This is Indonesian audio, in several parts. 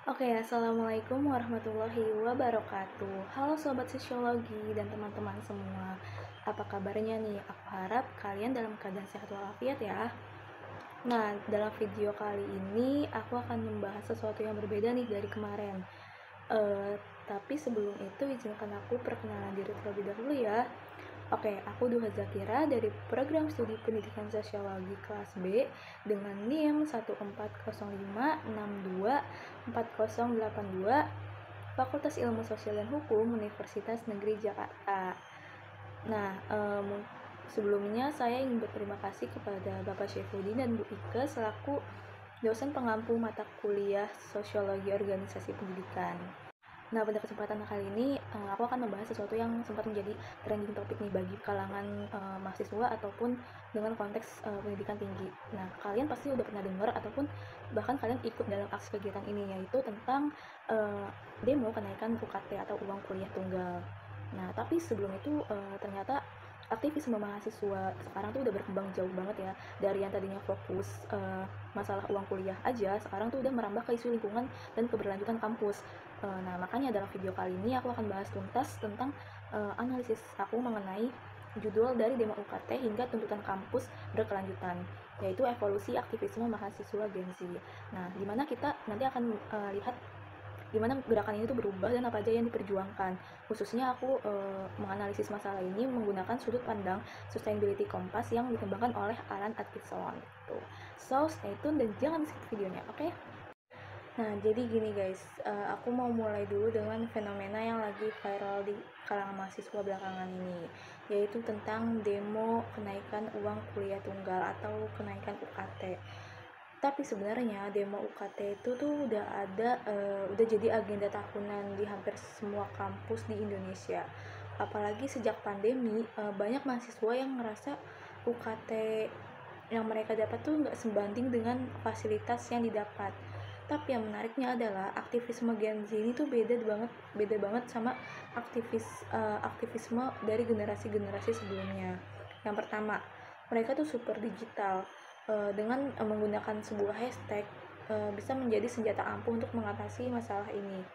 Oke, assalamualaikum warahmatullahi wabarakatuh. Halo sobat sosiologi dan teman-teman semua. Apa kabarnya nih? Aku harap kalian dalam keadaan sehat walafiat ya. Nah, dalam video kali ini aku akan membahas sesuatu yang berbeda nih dari kemarin. Tapi sebelum itu izinkan aku perkenalan diri terlebih dahulu ya. Oke, aku Duha Zakira dari Program Studi Pendidikan Sosiologi kelas B dengan NIM 14056240082 Fakultas Ilmu Sosial dan Hukum Universitas Negeri Jakarta. Nah, sebelumnya saya ingin berterima kasih kepada Bapak Syefuddin dan Bu Ike selaku dosen pengampu mata kuliah Sosiologi Organisasi Pendidikan. Nah, pada kesempatan kali ini aku akan membahas sesuatu yang sempat menjadi trending topik nih bagi kalangan mahasiswa ataupun dengan konteks pendidikan tinggi. Nah, kalian pasti udah pernah dengar ataupun bahkan kalian ikut dalam aksi kegiatan ini, yaitu tentang demo kenaikan UKT atau uang kuliah tunggal. Nah, tapi sebelum itu ternyata aktivisme mahasiswa sekarang tuh udah berkembang jauh banget ya. Dari yang tadinya fokus masalah uang kuliah aja, sekarang tuh udah merambah ke isu lingkungan dan keberlanjutan kampus. Nah, makanya dalam video kali ini aku akan bahas tuntas tentang analisis aku mengenai judul dari demo UKT hingga tuntutan kampus berkelanjutan, yaitu evolusi aktivisme mahasiswa Gen Z. Nah, dimana kita nanti akan lihat gimana gerakan ini tuh berubah dan apa aja yang diperjuangkan. Khususnya aku menganalisis masalah ini menggunakan sudut pandang sustainability kompas yang dikembangkan oleh Alan Atkinson. Gitu. So, stay tune dan jangan skip videonya, oke? Nah, jadi gini guys, aku mau mulai dulu dengan fenomena yang lagi viral di kalangan mahasiswa belakangan ini, yaitu tentang demo kenaikan uang kuliah tunggal atau kenaikan UKT. Tapi sebenarnya demo UKT itu tuh udah jadi agenda tahunan di hampir semua kampus di Indonesia. Apalagi sejak pandemi, banyak mahasiswa yang ngerasa UKT yang mereka dapat tuh nggak sebanding dengan fasilitas yang didapat. Tapi yang menariknya adalah aktivisme Gen Z ini tuh beda banget sama aktivisme dari generasi-generasi sebelumnya. Yang pertama, mereka tuh super digital, dengan menggunakan sebuah hashtag bisa menjadi senjata ampuh untuk mengatasi masalah ini.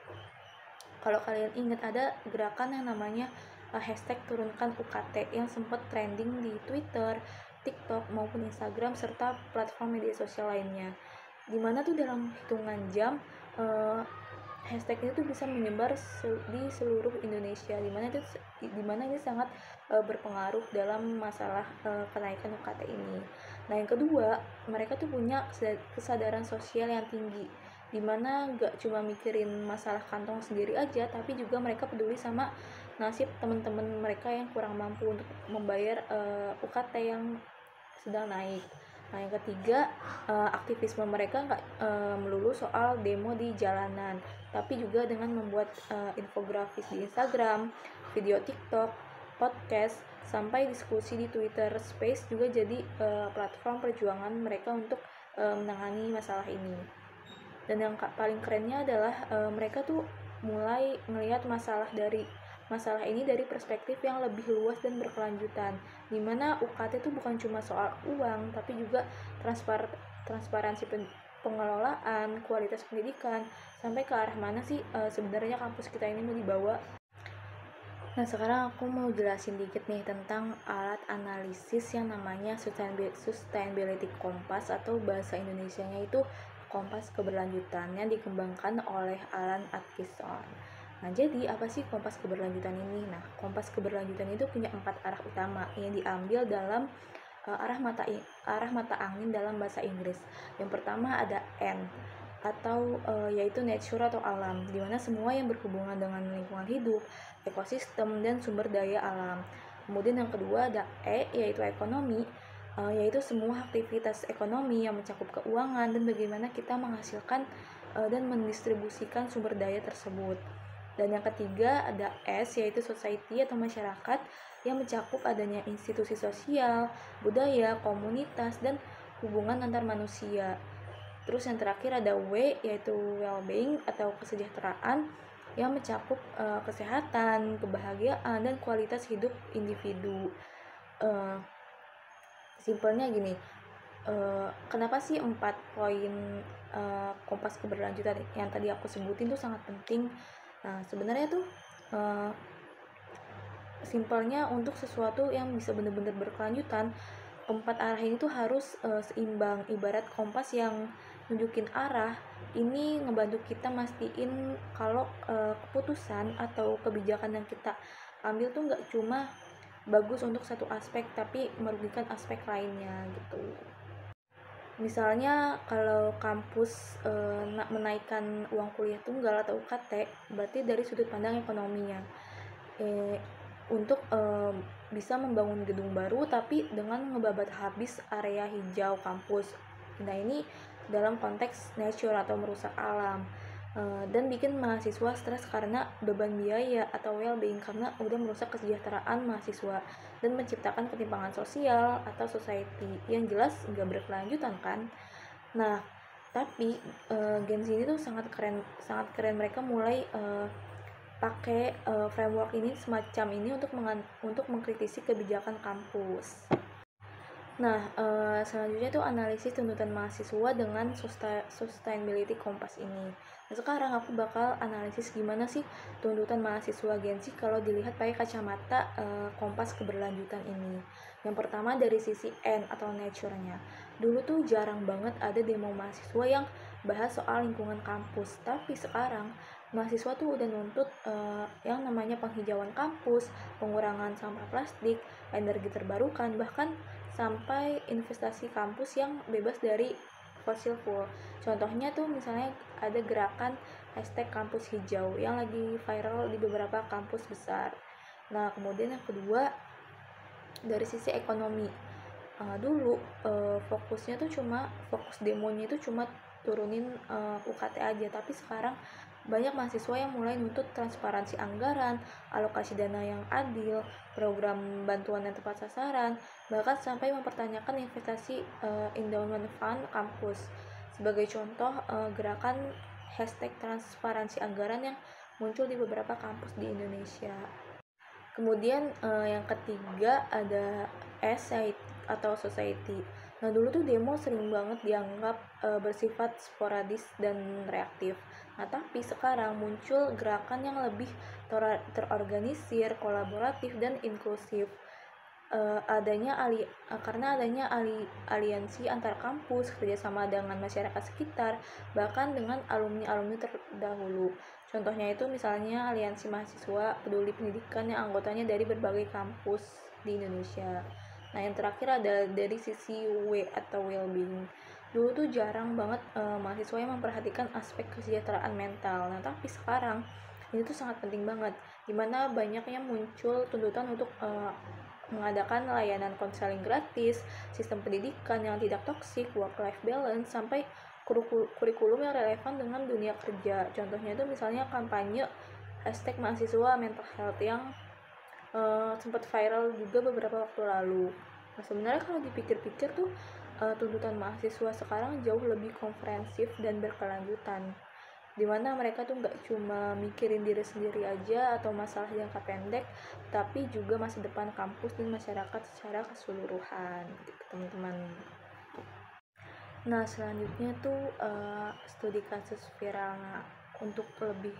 Kalau kalian ingat, ada gerakan yang namanya hashtag turunkan UKT yang sempat trending di Twitter, TikTok maupun Instagram serta platform media sosial lainnya, dimana tuh dalam hitungan jam hashtag itu tuh bisa menyebar di seluruh Indonesia, dimana ini sangat berpengaruh dalam masalah kenaikan UKT ini. Nah, yang kedua, mereka tuh punya kesadaran sosial yang tinggi, dimana gak cuma mikirin masalah kantong sendiri aja, tapi juga mereka peduli sama nasib teman-teman mereka yang kurang mampu untuk membayar UKT yang sedang naik. Nah, yang ketiga, aktivisme mereka nggak melulu soal demo di jalanan, tapi juga dengan membuat infografis di Instagram, video TikTok, podcast, sampai diskusi di Twitter Space juga jadi platform perjuangan mereka untuk menangani masalah ini. Dan yang paling kerennya adalah mereka tuh mulai melihat masalah ini dari perspektif yang lebih luas dan berkelanjutan, dimana UKT itu bukan cuma soal uang, tapi juga transparansi pengelolaan, kualitas pendidikan, sampai ke arah mana sih sebenarnya kampus kita ini mau dibawa. Nah, sekarang aku mau jelasin dikit nih tentang alat analisis yang namanya Sustainability Compass, atau bahasa Indonesianya itu Kompas Keberlanjutan, yang dikembangkan oleh Alan Atkinson. Nah, jadi apa sih kompas keberlanjutan ini? Nah, kompas keberlanjutan itu punya 4 arah utama yang diambil dalam arah mata angin dalam bahasa Inggris. Yang pertama ada N, atau yaitu nature atau alam, dimana semua yang berhubungan dengan lingkungan hidup, ekosistem, dan sumber daya alam. Kemudian yang kedua ada E, yaitu ekonomi, yaitu semua aktivitas ekonomi yang mencakup keuangan dan bagaimana kita menghasilkan dan mendistribusikan sumber daya tersebut. Dan yang ketiga ada S, yaitu society atau masyarakat, yang mencakup adanya institusi sosial, budaya, komunitas, dan hubungan antar manusia. Terus yang terakhir ada W, yaitu well-being atau kesejahteraan, yang mencakup kesehatan, kebahagiaan, dan kualitas hidup individu. Simpelnya gini, Kenapa sih 4 poin kompas keberlanjutan yang tadi aku sebutin tuh sangat penting. Nah, sebenarnya tuh simpelnya untuk sesuatu yang bisa benar-benar berkelanjutan, 4 arah ini tuh harus seimbang. Ibarat kompas yang nunjukin arah, ini ngebantu kita mastiin kalau keputusan atau kebijakan yang kita ambil tuh nggak cuma bagus untuk satu aspek tapi merugikan aspek lainnya gitu. Misalnya kalau kampus menaikkan uang kuliah tunggal atau UKT, berarti dari sudut pandang ekonominya. Untuk bisa membangun gedung baru tapi dengan ngebabat habis area hijau kampus. Nah, ini dalam konteks nature atau merusak alam. Dan bikin mahasiswa stres karena beban biaya atau well-being karena udah merusak kesejahteraan mahasiswa dan menciptakan ketimpangan sosial atau society yang jelas nggak berkelanjutan kan. Nah, tapi Gen Z ini tuh sangat keren mereka mulai pakai framework ini semacam ini untuk mengkritisi kebijakan kampus. Nah, selanjutnya tuh analisis tuntutan mahasiswa dengan sustainability kompas ini. Nah, sekarang aku bakal analisis gimana sih tuntutan mahasiswa Gen Z kalau dilihat pakai kacamata kompas keberlanjutan ini. Yang pertama dari sisi N atau nature-nya. Dulu tuh jarang banget ada demo mahasiswa yang bahas soal lingkungan kampus, tapi sekarang mahasiswa tuh udah nuntut yang namanya penghijauan kampus, pengurangan sampah plastik, energi terbarukan, bahkan sampai investasi kampus yang bebas dari fossil fuel. Contohnya tuh misalnya ada gerakan #kampus hijau yang lagi viral di beberapa kampus besar. Nah, kemudian yang kedua dari sisi ekonomi. Dulu fokus demonya itu cuma turunin UKT aja, tapi sekarang banyak mahasiswa yang mulai nuntut transparansi anggaran, alokasi dana yang adil, program bantuan yang tepat sasaran, bahkan sampai mempertanyakan investasi endowment fund kampus. Sebagai contoh, gerakan #transparansi anggaran yang muncul di beberapa kampus di Indonesia. Kemudian yang ketiga ada atau society. Nah, dulu tuh demo sering banget dianggap bersifat sporadis dan reaktif. Nah, tapi sekarang muncul gerakan yang lebih terorganisir, kolaboratif, dan inklusif. Karena adanya aliansi antar kampus, kerjasama dengan masyarakat sekitar, bahkan dengan alumni-alumni terdahulu. Contohnya itu misalnya aliansi mahasiswa peduli pendidikan yang anggotanya dari berbagai kampus di Indonesia. Nah, yang terakhir ada dari sisi W atau well-being. Dulu tuh jarang banget mahasiswa yang memperhatikan aspek kesejahteraan mental. Nah, tapi sekarang ini tuh sangat penting banget, dimana banyaknya muncul tuntutan untuk mengadakan layanan konseling gratis, sistem pendidikan yang tidak toksik, work-life balance, sampai kurikulum yang relevan dengan dunia kerja. Contohnya itu misalnya kampanye #mahasiswa mental health yang sempat viral juga beberapa waktu lalu. Nah, sebenarnya kalau dipikir-pikir tuh tuntutan mahasiswa sekarang jauh lebih komprehensif dan berkelanjutan, dimana mereka tuh nggak cuma mikirin diri sendiri aja atau masalah jangka pendek, tapi juga masa depan kampus dan masyarakat secara keseluruhan gitu teman-teman. Nah, selanjutnya tuh studi kasus viral. Nah, untuk lebih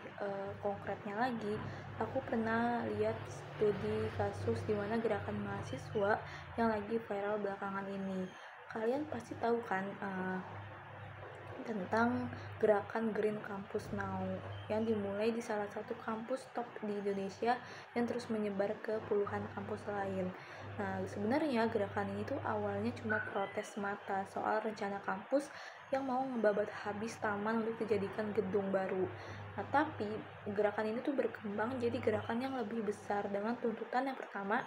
konkretnya lagi, aku pernah lihat studi kasus di mana gerakan mahasiswa yang lagi viral belakangan ini. Kalian pasti tahu kan tentang gerakan Green Campus Now yang dimulai di salah satu kampus top di Indonesia yang terus menyebar ke puluhan kampus lain. Nah, sebenarnya gerakan ini tuh awalnya cuma protes semata soal rencana kampus yang mau ngebabat habis taman untuk dijadikan gedung baru. Nah, tapi gerakan ini tuh berkembang jadi gerakan yang lebih besar dengan tuntutan yang pertama,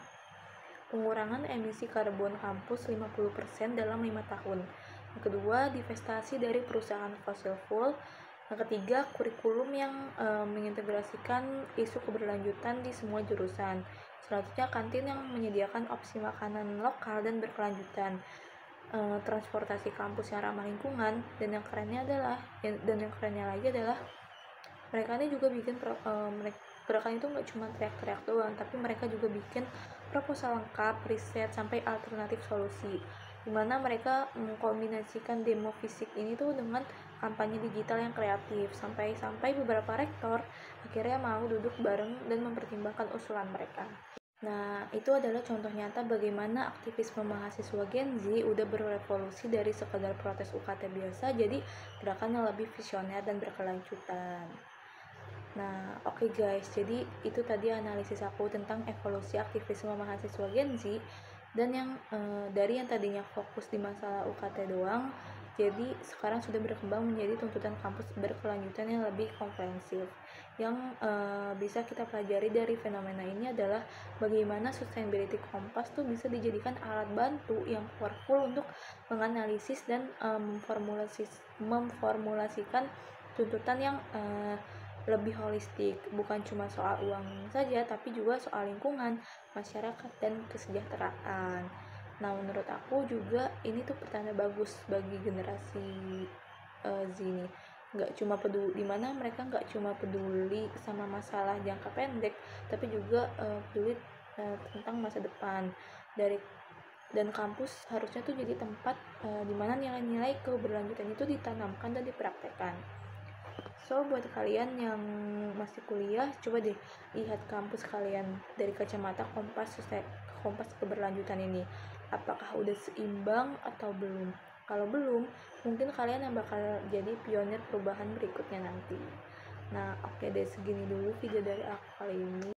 pengurangan emisi karbon kampus 50% dalam 5 tahun. Yang kedua, divestasi dari perusahaan fossil fuel. Yang ketiga, kurikulum yang mengintegrasikan isu keberlanjutan di semua jurusan. Selanjutnya, kantin yang menyediakan opsi makanan lokal dan berkelanjutan. Transportasi kampus yang ramah lingkungan. Dan yang kerennya lagi adalah mereka ini juga bikin gerakan itu nggak cuma teriak-teriak doang, tapi mereka juga bikin proposal lengkap, riset, sampai alternatif solusi. dimana mereka mengkombinasikan demo fisik ini tuh dengan kampanye digital yang kreatif, sampai beberapa rektor akhirnya mau duduk bareng dan mempertimbangkan usulan mereka. Nah, itu adalah contoh nyata bagaimana aktivisme mahasiswa Gen Z udah berevolusi dari sekedar protes UKT biasa jadi gerakan yang lebih visioner dan berkelanjutan. Nah, oke guys, jadi itu tadi analisis aku tentang evolusi aktivisme mahasiswa Gen Z dan dari yang tadinya fokus di masalah UKT doang, jadi sekarang sudah berkembang menjadi tuntutan kampus berkelanjutan yang lebih komprehensif. Yang bisa kita pelajari dari fenomena ini adalah bagaimana sustainability kompas tuh bisa dijadikan alat bantu yang powerful untuk menganalisis dan memformulasikan tuntutan yang lebih holistik, bukan cuma soal uang saja, tapi juga soal lingkungan, masyarakat, dan kesejahteraan. Nah, menurut aku juga ini tuh pertanda bagus bagi generasi Z ini. Nggak cuma peduli, dimana mereka nggak cuma peduli sama masalah jangka pendek, tapi juga peduli tentang masa depan dari dan kampus harusnya tuh jadi tempat dimana nilai-nilai keberlanjutan itu ditanamkan dan dipraktekkan. So, buat kalian yang masih kuliah, coba deh lihat kampus kalian dari kacamata kompas keberlanjutan ini. Apakah udah seimbang atau belum? Kalau belum, mungkin kalian yang bakal jadi pionir perubahan berikutnya nanti. Nah, oke deh, segini dulu video dari aku kali ini.